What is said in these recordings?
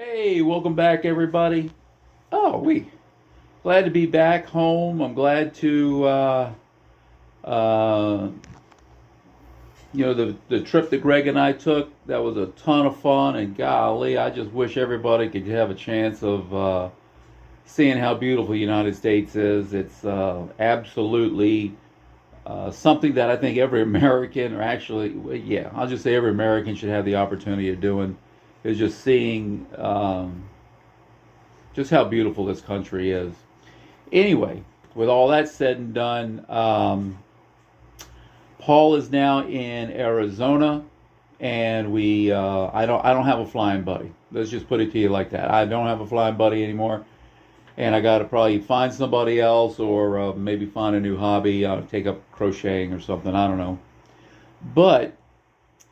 Hey, welcome back, everybody. We glad to be back home. I'm glad to, uh, the trip that Greg and I took. That was a ton of fun, and golly, I just wish everybody could have a chance of seeing how beautiful the United States is. It's absolutely something that I think every American, or actually, yeah, I'll just say every American should have the opportunity of doing, is just seeing. Just how beautiful this country is. Anyway, with all that said and done, Paul is now in Arizona, and I don't have a flying buddy. Let's just put it to you like that. I don't have a flying buddy anymore, and I got to probably find somebody else, or maybe find a new hobby. Take up crocheting or something. I don't know. But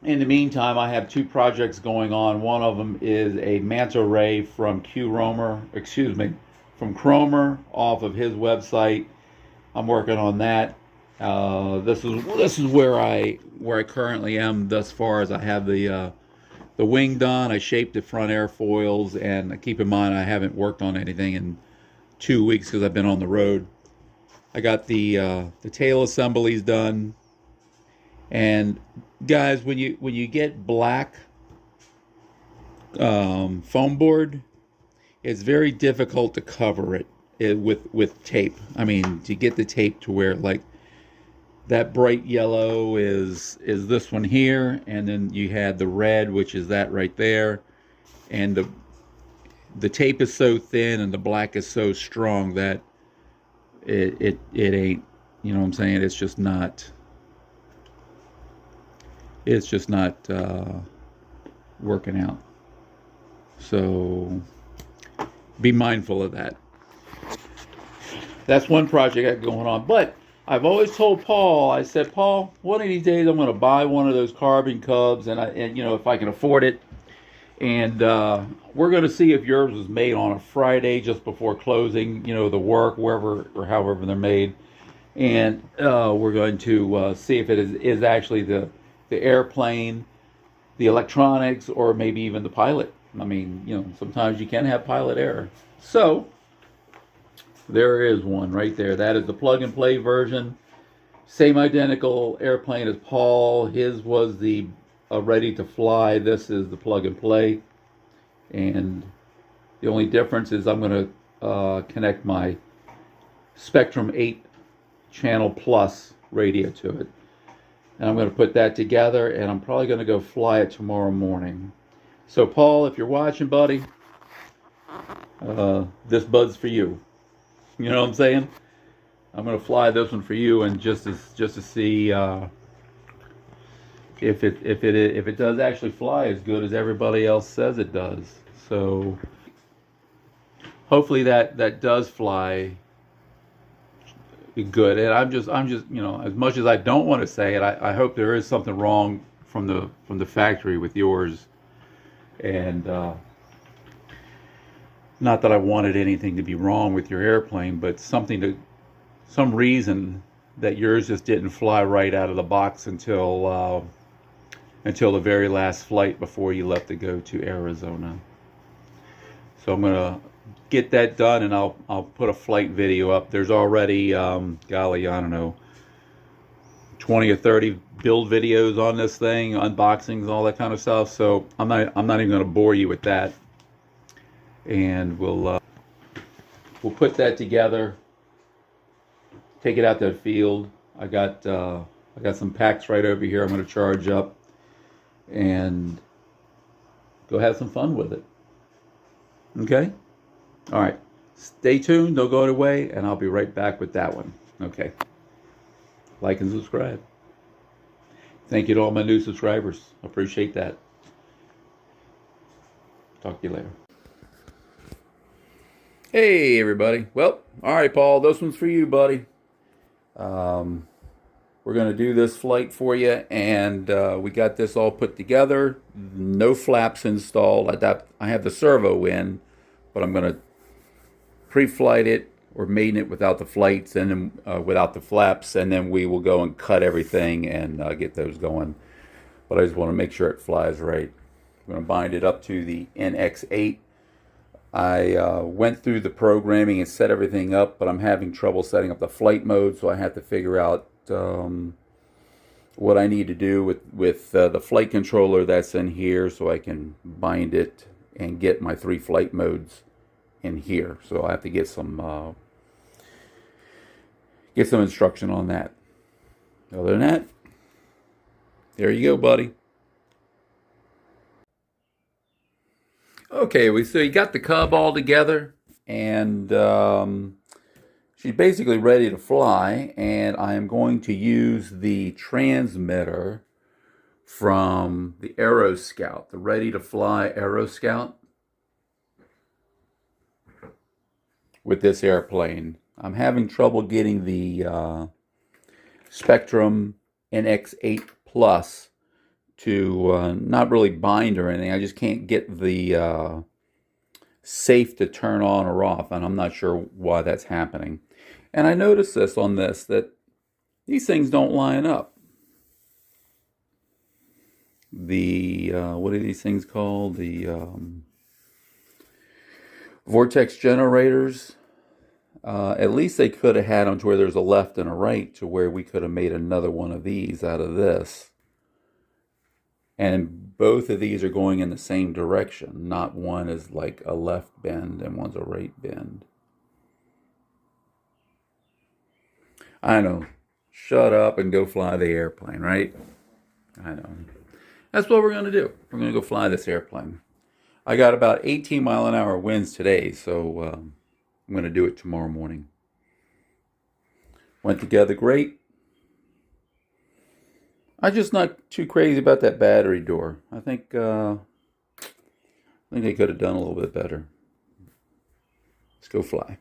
in the meantime, I have two projects going on. One of them is a manta ray from from Cromer off of his website. I'm working on that. This is where I currently am thus far. As I have the wing done. I shaped the front airfoils, and keep in mind I haven't worked on anything in 2 weeks because I've been on the road. I got the tail assemblies done. And guys, when you get black foam board, it's very difficult to cover it with tape. I mean, to get the tape to where like that bright yellow is this one here, and then you had the red, which is that right there, and the tape is so thin and the black is so strong that it ain't, you know what I'm saying? It's just not working out. So be mindful of that. That's one project I got going on. But I've always told Paul, I said, Paul, one of these days I'm going to buy one of those Carbon Cubs, and if I can afford it. And we're going to see if yours was made on a Friday just before closing, the work, wherever or however they're made. And we're going to see if it is actually the airplane, the electronics, or maybe even the pilot. I mean, sometimes you can have pilot error. So there is one right there. That is the plug and play version. Same identical airplane as Paul. His was the ready to fly. This is the plug and play. And the only difference is I'm going to connect my Spectrum 8 Channel Plus radio to it. And I'm going to put that together, and I'm probably going to go fly it tomorrow morning. So, Paul, if you're watching, buddy, this bud's for you. You know what I'm saying? I'm going to fly this one for you, and just to see if it does actually fly as good as everybody else says it does. So, hopefully that does fly good. And I'm just as much as I don't want to say it, I hope there is something wrong from the factory with yours. And not that I wanted anything to be wrong with your airplane, but some reason that yours just didn't fly right out of the box until the very last flight before you left to go to Arizona. So I'm gonna get that done, and I'll put a flight video up. There's already golly, I don't know, 20 or 30 build videos on this thing, unboxings, all that kind of stuff. So I'm not even going to bore you with that. And we'll put that together, take it out to the field. I got some packs right over here I'm going to charge up and go have some fun with it. Okay? All right. Stay tuned. Don't go away, and I'll be right back with that one. Okay. Like and subscribe. Thank you to all my new subscribers. Appreciate that. Talk to you later. Hey, everybody. Well, all right, Paul. This one's for you, buddy. We're going to do this flight for you, and we got this all put together. No flaps installed. I have the servo in, but I'm going to pre-flight it or maiden it without the flights and then without the flaps, and then we will go and cut everything and get those going. But I just want to make sure it flies right. I'm going to bind it up to the NX8 I went through the programming and set everything up, but I'm having trouble setting up the flight mode, so I have to figure out what I need to do with the flight controller that's in here so I can bind it and get my 3 flight modes in here. So I have to get some instruction on that. Other than that, there you go, buddy. Okay, so you got the Cub all together, and she's basically ready to fly, and I am going to use the transmitter from the Aero Scout, the Ready to Fly Aero Scout, with this airplane. I'm having trouble getting the Spectrum NX8 Plus to not really bind or anything. I just can't get the safe to turn on or off, and I'm not sure why that's happening. And I noticed this on this, that these things don't line up. The what are these things called? The vortex generators. At least they could have had them to where there's a left and a right, to where we could have made another one of these out of this. And both of these are going in the same direction. Not one is like a left bend and one's a right bend. I know. Shut up and go fly the airplane, right? I know. That's what we're going to do. We're going to go fly this airplane. I got about 18-mile-an-hour winds today, so I'm going to do it tomorrow morning. Went together great. I'm just not too crazy about that battery door. I think they could have done a little bit better. Let's go fly.